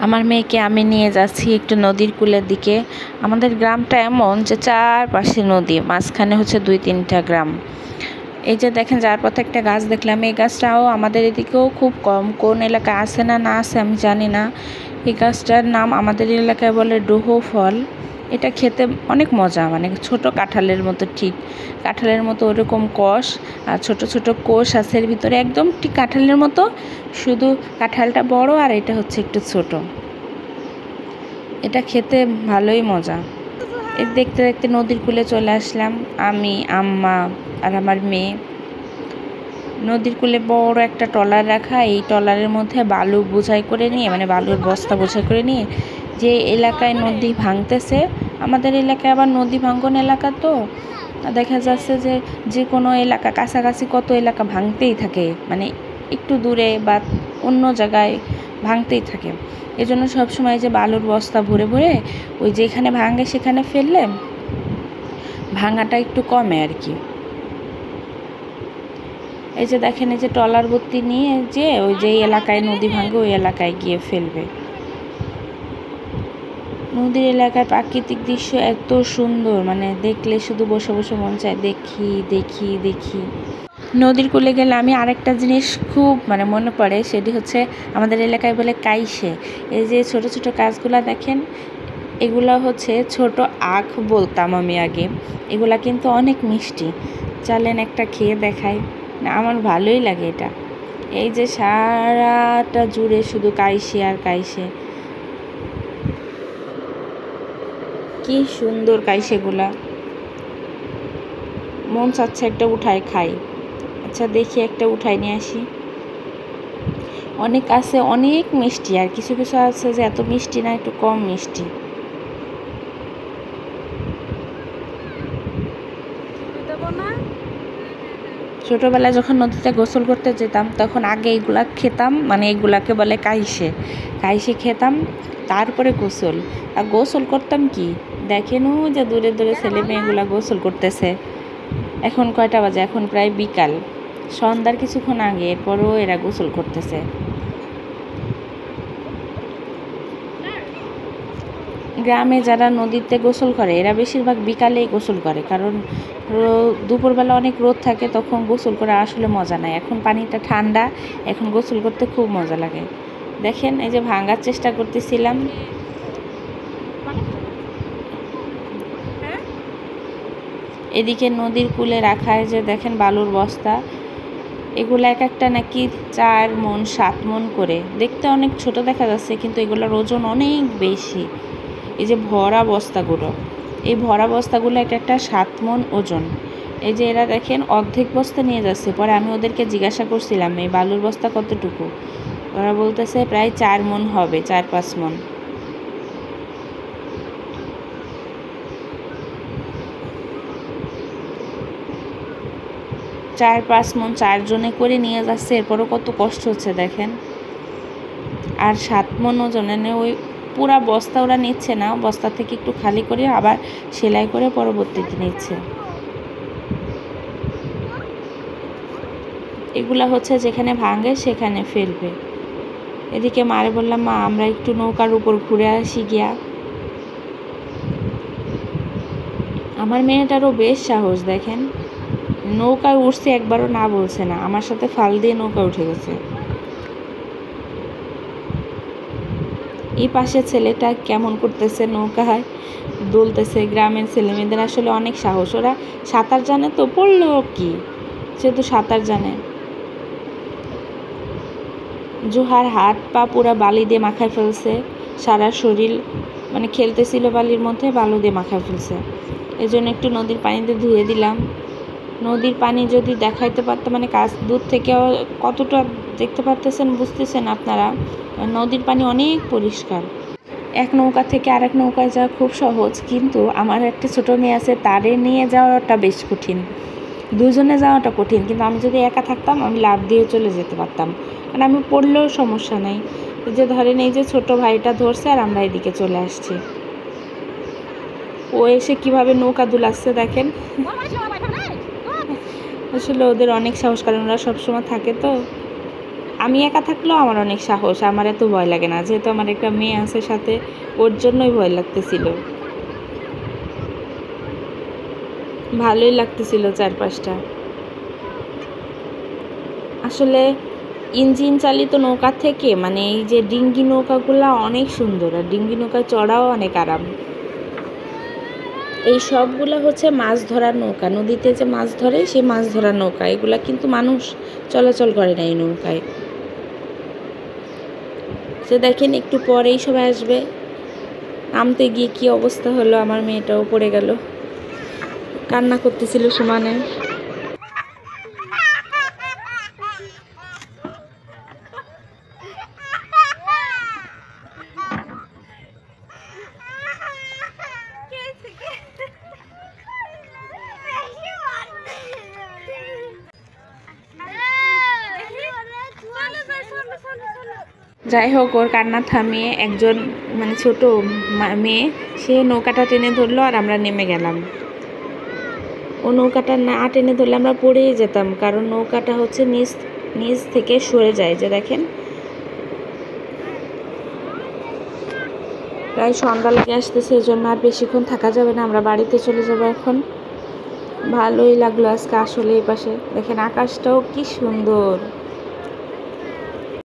আমার মেয়েকে আমি নিয়ে যাচ্ছি একটু নদীর কূলের দিকে। আমাদের গ্রামটা এমন যে চারপাশে নদী, মাঝখানে হচ্ছে 2-3টা গ্রাম। এই যে দেখেন যার পথে একটা গাছ দেখলাম, এই গাছটাও আমাদের এদিকেও খুব কম, কোন এলাকায় আছে না না আছে আমি জানি না। এই গাছটার নাম আমাদের এলাকায় বলে ডোহো ফল। এটা খেতে অনেক মজা, মানে ছোট কাঁঠালের মতো, ঠিক কাঁঠালের মতো ওরকম কষ, আর ছোট ছোট কোষ আছে এর ভিতরে, একদম ঠিক কাঁঠালের মতো, শুধু কাঁঠালটা বড় আর এটা হচ্ছে একটু ছোট। এটা খেতে ভালোই মজা। এই দেখতে দেখতে নদীর কূলে চলে আসলাম, আমি, আম্মা আর আমার মেয়ে। নদীর কূলে বড় একটা ট্রলার রাখা, এই ট্রলারের মধ্যে বালু বোঝাই করে নিয়ে, মানে বালুর বস্তা বোঝাই করে নিয়ে, যে এলাকায় নদী ভাঙতেছে, আমাদের এলাকায় আবার নদী ভাঙ্গন এলাকা, তো দেখা যাচ্ছে যে যে কোনো এলাকা কাছাকাছি কত এলাকা ভাঙতেই থাকে, মানে একটু দূরে বা অন্য জায়গায় ভাঙতেই থাকে। এজন্য সবসময় যে বালুর বস্তা ভরে ভরে ওই যেখানে ভাঙে সেখানে ফেললে ভাঙাটা একটু কমে আর কি। এই যে দেখেন, এই যে ট্রলার ভর্তি নিয়ে যে ওই যে এলাকায় নদী ভাঙে ওই এলাকায় গিয়ে ফেলবে। নদীর এলাকার প্রাকৃতিক দৃশ্য এত সুন্দর, মানে দেখলে শুধু বসে বসে মন চায় দেখি দেখি দেখি। নদীর কূলে গেলে আমি আরেকটা জিনিস খুব মানে মনে পড়ে, সেটি হচ্ছে আমাদের এলাকায় বলে কাইসে। এই যে ছোট ছোট গাছগুলা দেখেন, এগুলা হচ্ছে ছোট আখ বলতাম আমি আগে। এগুলা কিন্তু অনেক মিষ্টি, চলেন একটা খেয়ে দেখাই। না, আমার ভালোই লাগে এটা। এই যে সারাটা জুড়ে শুধু কাইসে আর কাইসে, কি সুন্দর কাইসেগুলা, মন চাচ্ছে একটা উঠায় খাই। আচ্ছা দেখি একটা উঠাই নিয়ে আসি। অনেক আছে অনেক মিষ্টি, আর কিছু কিছু আছে যে এত মিষ্টি না, একটু কম মিষ্টি। ছোটোবেলায় যখন নদীতে গোসল করতে যেতাম তখন আগে এইগুলা খেতাম, মানে এইগুলাকে বলে কাইসে, কাইসে খেতাম, তারপরে গোসল। আর গোসল করতাম কি দেখেন, ও যে দূরে দূরে ছেলে মেয়েগুলা গোসল করতেছে। এখন কয়টা বাজে? এখন প্রায় বিকাল, সন্ধ্যার কিছুক্ষণ আগে, এরপরও এরা গোসল করতেছে। গ্রামে যারা নদীতে গোসল করে এরা বেশিরভাগ বিকালেই গোসল করে, কারণ দুপুরবেলা অনেক রোদ থাকে, তখন গোসল করে আসলে মজা নাই। এখন পানিটা ঠান্ডা, এখন গোসল করতে খুব মজা লাগে। দেখেন এই যে ভাঙার চেষ্টা করতেছিলাম, এদিকে নদীর কূলে রাখা যে দেখেন বালুর বস্তা, এগুলো এক একটা নাকি 4 মণ 7 মণ করে, দেখতে অনেক ছোট দেখা যাচ্ছে কিন্তু এগুলোর ওজন অনেক বেশি। এই যে ভরা বস্তাগুলো, এই ভরা বস্তাগুলো এক একটা 7 মণ ওজন। এই যে এরা দেখেন অর্ধেক বস্তা নিয়ে যাচ্ছে। পরে আমি ওদেরকে জিজ্ঞাসা করছিলাম এই বালুর বস্তা কতটুকু, ওরা বলতেছে প্রায় 4 মণ হবে, 4-5 মণ। চার 5 মণ 4 জনে করে নিয়ে যাচ্ছে, এরপরও কত কষ্ট হচ্ছে দেখেন। আর 7 মণ ওজনে ওই পুরা বস্তা ওরা নিচ্ছে না, বস্তা থেকে একটু খালি করে আবার সেলাই করে পরবর্তীতে নিচ্ছে। এগুলা হচ্ছে যেখানে ভাঙে সেখানে ফেলবে। এদিকে মারে বললাম, মা আমরা একটু নৌকার উপর ঘুরে আসি গিয়া। আমার মেয়েটারও বেশ সাহস দেখেন, নৌকায় উঠছে একবারও না বলছে না, আমার সাথে ফাল দিয়ে নৌকা উঠে গেছে। এই পাশে ছেলেটা কেমন করতেছে, নৌকায় দুলতেছে। গ্রামের ছেলে মেয়েদের আসলে অনেক সাহস, ওরা সাঁতার জানে তো, পড়লো কি, সে তো সাঁতার জানে। জোহার হাত পা পুরা বালি দিয়ে মাখায় ফেলছে, সারা শরীর মানে খেলতেছিল বালির মধ্যে, বালু দিয়ে মাখায় ফেলছে। এই জন্য একটু নদীর পানিতে ধুয়ে দিলাম। নদীর পানি যদি দেখাইতে পারতাম, মানে কাছ দূর থেকে কতটা দেখতে পারতেছেন বুঝতেছেন আপনারা, নদীর পানি অনেক পরিষ্কার। এক নৌকা থেকে আরেক নৌকায় যাওয়া খুব সহজ, কিন্তু আমার একটা ছোটো মেয়ে আছে, তারে নিয়ে যাওয়াটা বেশ কঠিন। দুজনে যাওয়াটা কঠিন, কিন্তু আমি যদি একা থাকতাম আমি লাফ দিয়ে চলে যেতে পারতাম, কারণ আমি পড়লেও সমস্যা নেই। যে ধরেন এই যে ছোট ভাইটা ধরছে আর আমরা এদিকে চলে আসছি, ও এসে কিভাবে নৌকা দুলাচ্ছে দেখেন। আসলে ওদের অনেক সাহস, কারণ ওরা সবসময় থাকে তো। আমি একা থাকলেও আমার অনেক সাহস, আমার এত ভয় লাগে না, যেহেতু আমার একটা মেয়ে আছে সাথে, ওর জন্যই ভয় লাগতেছিল। ভালোই লাগতেছিল চারপাশটা। আসলে ইঞ্জিন চালিত নৌকা থেকে মানে এই যে ডিঙ্গি নৌকাগুলা অনেক সুন্দর, আর ডিঙ্গি নৌকায় চড়াও অনেক আরাম। এই সবগুলা হচ্ছে মাছ ধরার নৌকা, নদীতে যে মাছ ধরে সেই মাছ ধরার নৌকা, এগুলা কিন্তু মানুষ চলাচল করে না এই নৌকায়। সে দেখেন একটু পরেই সবাই আসবে। নামতে গিয়ে কি অবস্থা হলো, আমার মেয়েটাও পড়ে গেল, কান্না করতেছিল সমানে। যাই হোক, ওর কান্না থামিয়ে একজন মানে ছোট মেয়ে, সে নৌকাটা টেনে ধরলো আর আমরা নেমে গেলাম। ও নৌকাটা না টেনে ধরলে আমরা পড়েই যেতাম, কারণ নৌকাটা হচ্ছে নিচ থেকে সরে যায়। যে দেখেন প্রায় সন্ধ্যা লেগে আসতেছে, এই জন্য আর বেশিক্ষণ থাকা যাবে না, আমরা বাড়িতে চলে যাবো এখন। ভালোই লাগলো আজকে আসলে এই পাশে দেখেন আকাশটাও কি সুন্দর।